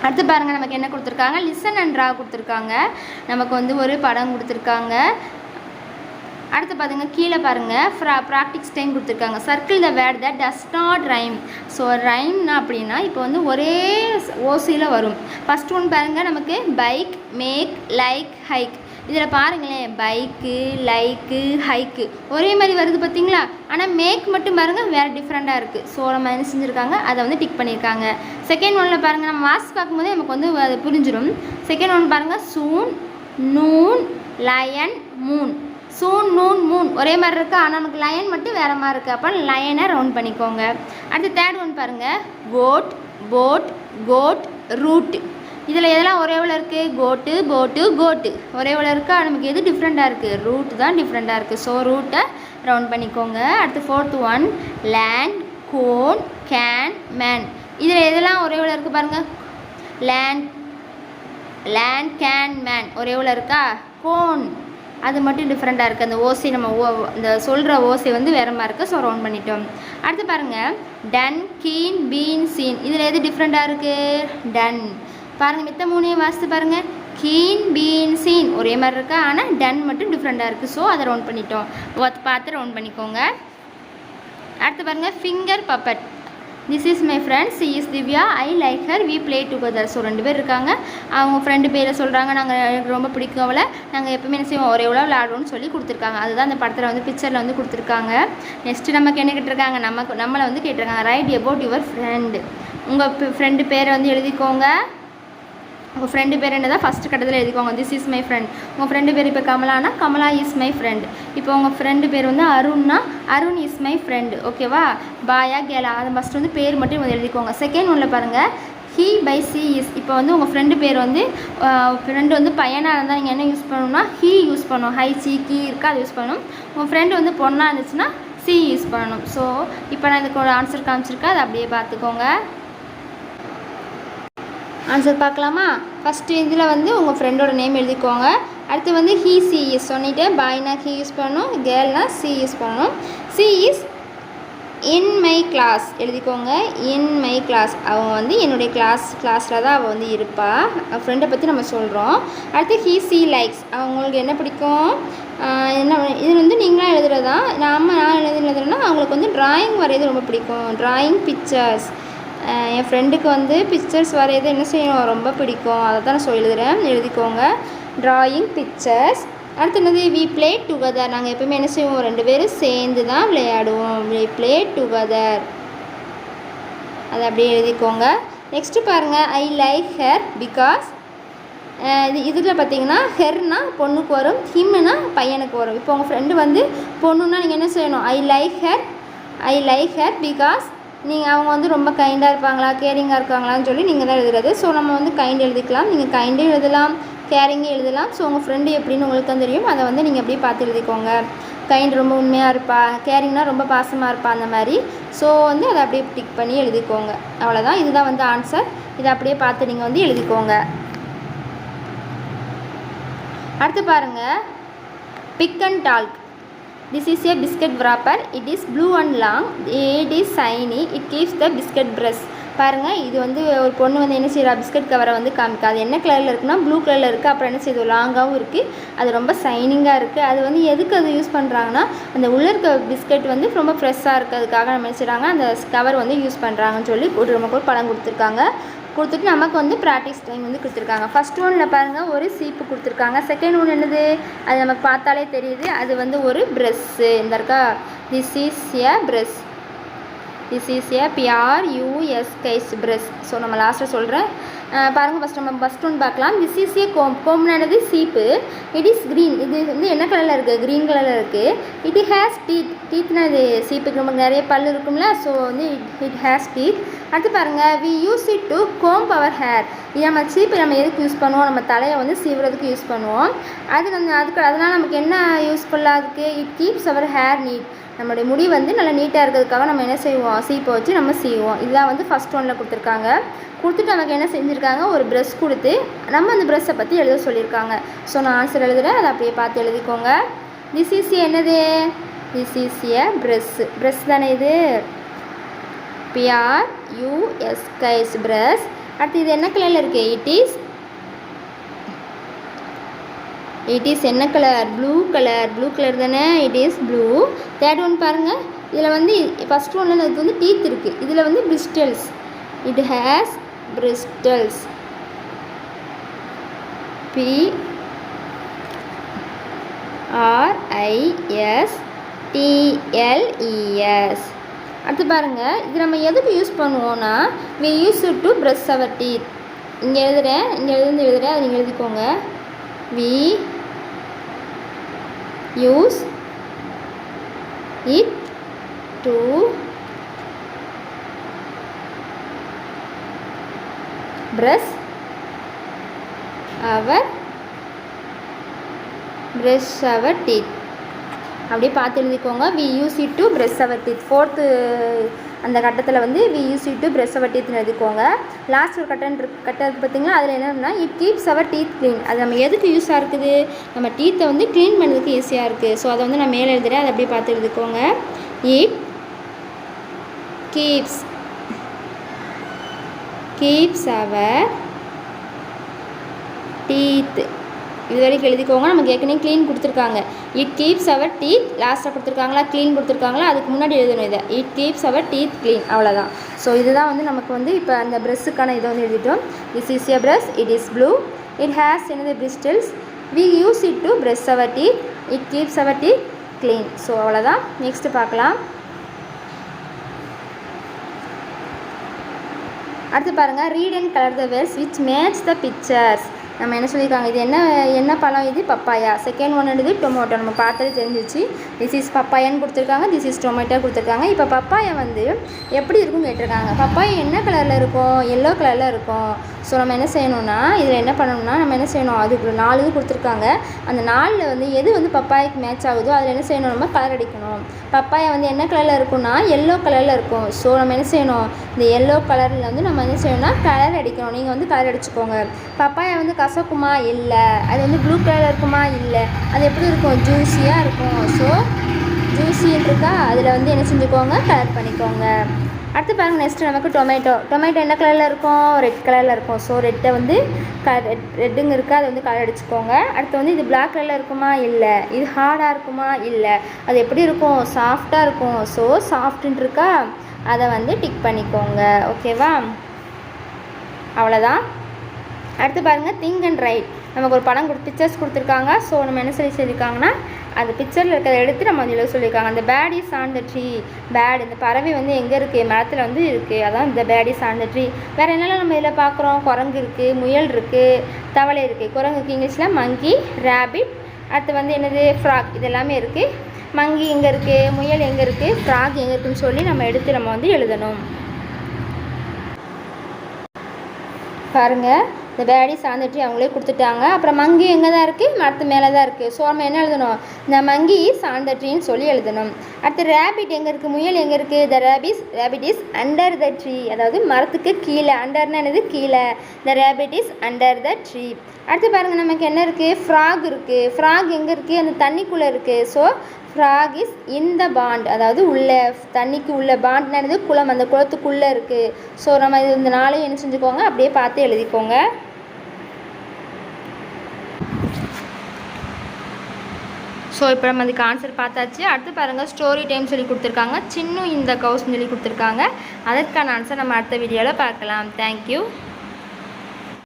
அடுத்து பாருங்கள் நமக்கு என்ன கொடுத்துருக்காங்க, லிசன் அண்ட் ட்ரா கொடுத்துருக்காங்க. நமக்கு வந்து ஒரு படம் கொடுத்துருக்காங்க. அடுத்து பாருங்க கீழே பாருங்கள் ப்ராக்டிஸ் டைம் கொடுத்துருக்காங்க. Circle the word that does not rhyme. So ரைம்னா அப்படின்னா இப்போ வந்து ஒரே ஓசையில் வரும். ஃபஸ்ட் ஒன் பாருங்கள் நமக்கு பைக், மேக், லைக், ஹைக். இதில் பாருங்களேன் பைக்கு, லைக்கு, ஹைக்கு ஒரே மாதிரி வருது பார்த்தீங்களா. ஆனால் மேக் மட்டும் பாருங்கள் வேறு டிஃப்ரெண்ட்டாக இருக்குது. ஸோ நம்ம என்ன செஞ்சுருக்காங்க, அதை வந்து டிக் பண்ணியிருக்காங்க. செகண்ட் ஒன்னில் பாருங்கள் நம்ம வாசி பார்க்கும்போதே நமக்கு வந்து அது புரிஞ்சிடும். செகண்ட் ஒன் பாருங்கள் சூன், நூன், லயன், மூன். சூன், நூன், மூன் ஒரே மாதிரி இருக்குது. ஆனால் நமக்கு லயன் மட்டும் வேறு மாதிரி இருக்குது. அப்போ லயனை ரவுண்ட் பண்ணிக்கோங்க. அடுத்து தேர்ட் ஒன் பாருங்கள் கோட், போட், கோட், ரூட். இதில் எதெல்லாம் ஒரே எவ்வளோ இருக்குது, கோட்டு, போட்டு, கோட்டு ஒரே எவ்வளோ இருக்கா. நமக்கு எது டிஃப்ரெண்ட்டாக இருக்குது, ரூட் தான் டிஃப்ரெண்ட்டாக இருக்குது. ஸோ ரூட்டை ரவுண்ட் பண்ணிக்கோங்க. அடுத்து fourth one land, cone, can, man. இதில் எதெல்லாம் ஒரே எவ்வளோ இருக்குது பாருங்கள், லேண்ட், கேன், மேன் ஒரே எவ்வளோ இருக்கா. கோன் அது மட்டும் டிஃப்ரெண்ட்டாக இருக்குது. அந்த ஓசை நம்ம இந்த சொல்கிற ஓசை வந்து வேறு மாதிரி இருக்குது. ஸோ ரவுண்ட் பண்ணிட்டோம். அடுத்து பாருங்கள் டன், கீன், பீன், சீன். இதில் எது டிஃப்ரெண்ட்டாக இருக்குது, டன். பாருங்கள் மித்த மூணையும் வாசித்து பாருங்கள், கீன், பீன், சீன் ஒரே மாதிரி இருக்கா. ஆனால் டன் மட்டும் டிஃப்ரெண்ட்டாக இருக்குது. ஸோ அதை ரவுண்ட் பண்ணிட்டோம். பார்த்து ரவுண்ட் பண்ணிக்கோங்க. அடுத்து பாருங்கள் finger puppet. This is my friend, she is Divya, I like her, we play together. So 2 பேர் இருக்காங்க. அவங்க ஃப்ரெண்டு பேரை சொல்கிறாங்க. எனக்கு ரொம்ப பிடிக்கும் அவளை, நாங்கள் எப்பவுமே என்ன செய்வோம் ஒரே எவ்வளோ விளையாடுவோம்னு சொல்லி கொடுத்துருக்காங்க. அதுதான் அந்த படத்தில் வந்து பிக்சரில் வந்து கொடுத்துருக்காங்க. நெக்ஸ்ட்டு நமக்கு என்ன கேட்டிருக்காங்க, நம்மளை வந்து கேட்டிருக்காங்க ரைட் அபவுட் யுவர் ஃப்ரெண்டு. உங்கள் ஃப்ரெண்டு பேரை வந்து எழுதிக்கோங்க. உங்கள் ஃப்ரெண்டு பேர் என்ன தான் ஃபஸ்ட்டு கட்டத்தில் எழுதிக்கோங்க. This is my friend. உங்கள் ஃப்ரெண்டு பேர் இப்போ கமலானா கமலா இஸ் மை ஃப்ரெண்ட். இப்போ உங்கள் ஃப்ரெண்டு பேர் வந்து அருண்னா அருண் இஸ் மை ஃப்ரெண்டு. ஓகேவா, பாயா கேலா அதை ஃபஸ்ட்டு வந்து பேர் மட்டும் வந்து எழுதிக்கோங்க. செகண்ட் ஒன்றில் பாருங்கள் ஹீ பை சி இஸ். இப்போ வந்து உங்கள் ஃப்ரெண்டு பேர் வந்து ஃப்ரெண்டு வந்து பையனாக இருந்தால் நீங்கள் என்ன யூஸ் பண்ணணும்னா ஹீ யூஸ் பண்ணணும். ஹை, சி, கீ இருக்கா அதை யூஸ் பண்ணணும். உங்கள் ஃப்ரெண்டு வந்து பொண்ணாக இருந்துச்சுன்னா சி யூஸ் பண்ணணும். ஸோ இப்போ நான் இதுக்கு ஒரு ஆன்சர் காமிச்சிருக்கேன், அதை அப்படியே பார்த்துக்கோங்க. ஆன்சர் பார்க்கலாமா. ஃபஸ்ட்டு இதில் வந்து உங்கள் ஃப்ரெண்டோட நேம் எழுதிக்கோங்க. அடுத்து வந்து ஹீ, சி இஸ் சொல்லிவிட்டு பாய்னா ஹீ யூஸ் பண்ணணும், கேர்ள்னா சி யூஸ் பண்ணணும். She is in my class எழுதிக்கோங்க. இன் மை கிளாஸ் அவன் வந்து என்னுடைய கிளாஸில் தான் அவள் வந்து இருப்பாள். ஃப்ரெண்டை பற்றி நம்ம சொல்கிறோம். அடுத்து ஹீ, சி லைக்ஸ் அவங்களுக்கு என்ன பிடிக்கும், என்ன இது வந்து நீங்களாம் எழுதுறது தான். நான் எழுதுறதுன்னா அவங்களுக்கு வந்து ட்ராயிங் வரைகிறது ரொம்ப பிடிக்கும். Drawing, pictures. என் ஃப்ரெண்டுக்கு வந்து பிக்சர்ஸ் வரைகிறது என்ன செய்யணும் ரொம்ப பிடிக்கும். அதை தான் நான் எழுதிக்கோங்க. Drawing, pictures. அடுத்து என்னது வி ப்ளே டுகெதர். நாங்கள் எப்போயுமே என்ன செய்வோம் 2 பேரும் சேர்ந்து தான் விளையாடுவோம். வி ப்ளே டுகெதர் அதை அப்படியே எழுதிக்கோங்க. நெக்ஸ்ட்டு பாருங்கள் ஐ லைக் ஹர் பிகாஸ். இதில் பார்த்தீங்கன்னா ஹெர்னா பொண்ணுக்கு வரும், ஹிம்னா பையனுக்கு வரும். இப்போ உங்கள் ஃப்ரெண்டு வந்து பொண்ணுன்னா நீங்கள் என்ன செய்யணும் ஐ லைக் ஹர் பிகாஸ் அவங்க வந்து ரொம்ப கைண்டாக இருப்பாங்களா, கேரிங்காக இருக்காங்களான்னு சொல்லி நீங்கள் தான் எழுதுறது. ஸோ நம்ம வந்து கைண்ட் எழுதிக்கலாம். நீங்கள் கைண்டே எழுதலாம், கேரிங்கே எழுதலாம். ஸோ உங்கள் ஃப்ரெண்டு எப்படின்னு உங்களுக்கு தான் தெரியும். அதை வந்து நீங்கள் அப்படியே பார்த்து எழுதிக்கோங்க. கைண்ட் ரொம்ப உண்மையாக இருப்பா, கேரிங்னா ரொம்ப பாசமாக இருப்பா அந்த மாதிரி. ஸோ வந்து அதை அப்படியே டிக் பண்ணி எழுதிக்கோங்க. அவ்வளோதான், இதுதான் வந்து ஆன்சர். இதை அப்படியே பார்த்து நீங்கள் வந்து எழுதிக்கோங்க. அடுத்து பாருங்கள் big and talk. This is a biscuit wrapper. It is blue and long. It is shiny. It keeps the biscuit brush. பாருங்கள் இது வந்து ஒரு பொண்ணு வந்து என்ன செய்கிறா பிஸ்கட் கவரை வந்து காமிக்கா. அது என்ன கலரில் இருக்குன்னா ப்ளூ கலரில் இருக்குது. அப்புறம் என்ன செய்யுது லாங்காகவும் இருக்குது. அது ரொம்ப ஷைனிங்காக இருக்குது. அது வந்து எதுக்கு அது யூஸ் பண்ணுறாங்கன்னா அந்த உள்ளே இருக்க பிஸ்கட் வந்து ரொம்ப ஃப்ரெஷ்ஷாக இருக்கிறதுக்காக நம்ம என்ன செய்கிறாங்க அந்த கவர் வந்து யூஸ் பண்ணுறாங்கன்னு சொல்லி நமக்கு ஒரு படம் கொடுத்துருக்காங்க. கொடுத்துட்டு நமக்கு வந்து ப்ராக்டிஸ் டைம் வந்து கொடுத்துருக்காங்க. ஃபஸ்ட் ஒன்னில் பாருங்கள் ஒரு சீப்பு கொடுத்துருக்காங்க. செகண்ட் ஒன்று என்னது அது நமக்கு பார்த்தாலே தெரியுது. அது வந்து ஒரு ப்ரெஷ்ஷு இந்த இருக்கா. This is a brush. This is a PRUSH brush. So நம்ம லாஸ்ட்டில் சொல்கிறேன் பாருங்கள். ஃபஸ்ட் ஒன்று பார்க்கலாம். திஸ் இஸ் ஏ கோம்னானது சீப்பு. It is green. இது வந்து என்ன கலரில் இருக்குது, க்ரீன் கலரில் இருக்குது. இட் ஹேஸ் டீத்னா இது சீப்புக்கு நமக்கு நிறைய பல் இருக்கும்ல. ஸோ வந்து இட் ஹேஸ் டீத். அடுத்து பாருங்கள் we use it to comb our hair. இது நம்ம சீப்பு நம்ம எதுக்கு யூஸ் பண்ணுவோம், நம்ம தலையை வந்து சீவுறதுக்கு யூஸ் பண்ணுவோம். அதனால் நமக்கு என்ன யூஸ்ஃபுல்லாக இருக்குது, it keeps our hair neat. நம்மளுடைய முடி வந்து நல்லா நீட்டாக இருக்கிறதுக்காக நம்ம என்ன செய்வோம் சீப்பை வச்சு நம்ம சீவோம். இதுதான் வந்து ஃபஸ்ட் ஒன்னில் கொடுத்துருக்காங்க. கொடுத்துட்டு நமக்கு என்ன செஞ்சுருக்காங்க ஒரு ப்ரெஷ் கொடுத்து நம்ம அந்த ப்ரெஷ்ஷை பற்றி எழுத சொல்லியிருக்காங்க. ஸோ நான் ஆன்சர் எழுதுகிறேன், அதை அப்படியே பார்த்து எழுதிக்கோங்க. திஸ் இஸ் என்னது, திஸ் இஸ் எ ப்ரெஷ் தானே இது. PRUSH brush. அடுத்து இது என்ன கலரில் இருக்குது? இட் இஸ் என்ன கலர்? ப்ளூ கலர் தானே? It is blue. Third one பாருங்கள், இதில் வந்து ஃபஸ்ட் ஒன்றில் இது வந்து டீத் இருக்குது, இதில் வந்து bristles. It has bristles. PRISTLES. அடுத்து பாருங்கள், இது நம்ம எதுக்கு யூஸ் பண்ணுவோன்னா we use it to brush our teeth. இங்கே எழுதுகிறேன், அதை நீங்கள் எழுதிக்கோங்க. we use it to brush our teeth. அப்படியே பார்த்து எழுதிக்கோங்க. we use it to brush our teeth. Fourth அந்த கட்டத்தில் வந்து we use it to brush our teeth எழுதிக்கோங்க. லாஸ்ட் ஒரு கட்டம் இருக்குது பார்த்தீங்களா, அதில் என்னன்னா it keeps our teeth clean. அது நம்ம எதுக்கு யூஸாக இருக்குது? நம்ம டீத்தை வந்து க்ளீன் பண்ணுறதுக்கு ஈஸியாக இருக்குது. ஸோ அதை வந்து நான் மேலே எழுதுகிறேன், அதை அப்படியே பார்த்து எழுதிக்கோங்க. it keeps our teeth. இது வரைக்கும் எழுதிக்கோங்க. நமக்கு ஏற்கனவே க்ளீன் கொடுத்துருக்காங்க. இட் கீப்ஸ் அவர் டீத் லாஸ்ட்டாக கொடுத்துருக்காங்களா, க்ளீன் கொடுத்துருக்காங்களா, அதுக்கு முன்னாடி எழுதணும் இதை. It keeps our teeth clean, அவ்வளோதான். ஸோ இதுதான் வந்து நமக்கு வந்து இப்போ அந்த ப்ரெஷ்ஷுக்கான இதை வந்து எழுதிட்டோம். This is a brush. It is blue. It has என்னது? Bristles. We use it to brush our teeth. It keeps our teeth clean. So அவ்வளோதான். நெக்ஸ்ட்டு பார்க்கலாம். அடுத்து பாருங்கள், read and colour the words which match the pictures. நம்ம என்ன சொல்லியிருக்காங்க? இது என்ன பழம்? இது பப்பாயா. செகண்ட் ஒன் இது டொமேட்டோ. நம்ம பார்த்தது தெரிஞ்சிச்சு. திஸ் இஸ் பப்பாயான்னு கொடுத்துருக்காங்க, திஸ் இஸ் டொமேட்டோ கொடுத்துருக்காங்க. இப்போ பப்பாயா வந்து எப்படி இருக்குன்னு கேட்டிருக்காங்க. பப்பாயா என்ன கலரில் இருக்கும்? எல்லோ கலரில் இருக்கும். ஸோ நம்ம என்ன செய்யணும்னா, இதில் என்ன பண்ணணும்னா, நம்ம என்ன செய்யணும், அதுக்கு 4 இது கொடுத்துருக்காங்க. அந்த 4ல் வந்து எது வந்து பப்பாயாக்கு மேட்ச் ஆகுதோ அதில் என்ன செய்யணும், நம்ம கலர் அடிக்கணும். பப்பாயா வந்து என்ன கலரில் இருக்கும்னா எல்லோ கலரில் இருக்கும். ஸோ நம்ம என்ன செய்யணும், இந்த எல்லோ கலரில் வந்து நம்ம என்ன செய்யணும்னா கலர் அடிக்கணும். நீங்கள் வந்து கலர் அடிச்சுக்கோங்க. பப்பாயா வந்து கசக்குமா? இல்லை. அது வந்து ப்ளூ கலரில் இருக்குமா? இல்லை. அது எப்படி இருக்கும்? ஜூஸியாக இருக்கும். ஸோ ஜூஸின்னு இருக்கா, அதில் வந்து என்ன செஞ்சுக்கோங்க, கலர் பண்ணிக்கோங்க. அடுத்து பாருங்கள், நெக்ஸ்ட்டு நமக்கு டொமேட்டோ என்ன கலரில் இருக்கும்? ரெட் கலரில் இருக்கும். ஸோ ரெட்டை வந்து ரெட்டுங்க இருக்கா, அதை வந்து கலர் அடிச்சுக்கோங்க. அடுத்து வந்து இது பிளாக் கலரில் இருக்குமா? இல்லை. இது ஹார்டாக இருக்குமா? இல்லை. அது எப்படி இருக்கும்? சாஃப்டாக இருக்கும். ஸோ சாஃப்ட்டுன்னு இருக்கா, அதை வந்து டிக் பண்ணிக்கோங்க. ஓகேவா? அவ்வளோதான். அடுத்து பாருங்கள், திங்க் அண்ட் ரைட். நமக்கு ஒரு படம் பிக்சர்ஸ் கொடுத்துருக்காங்க. ஸோ நம்ம என்ன சொல்லியிருக்காங்கன்னா, அந்த பிக்சரில் இருக்கிறத எடுத்து நம்ம வந்து எழுத சொல்லியிருக்காங்க. அந்த bat is on the tree. Bat, இந்த பறவை வந்து எங்கே இருக்குது? மரத்தில் வந்து இருக்குது. அதான் இந்த bat is on the tree. வேறு என்னெல்லாம் நம்ம இதில் பார்க்குறோம்? குரங்கு இருக்குது, முயல் இருக்குது, தவளை இருக்குது. குரங்குக்கு இங்கிலீஷில் மங்கி, ரேபிட். அடுத்து வந்து என்னது? ஃப்ராக். இது எல்லாமே இருக்குது. மங்கி எங்கே இருக்குது? முயல் எங்கே இருக்குது? ஃப்ராக் எங்கே இருக்குதுன்னு சொல்லி நம்ம எடுத்து நம்ம வந்து எழுதணும். பாருங்கள், இந்த பேடி சாந்தட்ரி அவங்களே கொடுத்துட்டாங்க. அப்புறம் மங்கி எங்கே தான் இருக்குது? மரத்து மேலே தான் இருக்குது. ஸோ நம்ம என்ன எழுதணும்? இந்த மங்கி சாந்தட்ரின்னு சொல்லி எழுதணும். அடுத்து ரேபிட் எங்கே இருக்குது? முயல் எங்கே இருக்குது? The rabbit is under the tree. அதாவது மரத்துக்கு கீழே. அண்டர்னா என்னது? கீழே. The rabbit is under the tree. அடுத்து பாருங்கள், நமக்கு என்ன இருக்குது? ஃப்ராக் இருக்குது. ஃப்ராக் எங்கே இருக்குது? அந்த தண்ணிக்குள்ளே இருக்குது. So frock is in the bond. அதாவது உள்ள தண்ணிக்கு உள்ள பாண்ட்னது குளம், அந்த குளத்துக்குள்ளே இருக்குது. ஸோ நம்ம இது இந்த 4 என்ன செஞ்சுக்கோங்க, அப்படியே பார்த்து எழுதிக்கோங்க. ஸோ இப்போ நம்ம அதுக்கு ஆன்சர் பார்த்தாச்சு. அடுத்து பாருங்கள், ஸ்டோரி டைம் சொல்லி கொடுத்துருக்காங்க. சின்ன இந்த கவுஸ்ன்னு சொல்லி கொடுத்துருக்காங்க. அதற்கான ஆன்சர் நம்ம அடுத்த வீடியோவில் பார்க்கலாம். தேங்க்யூ.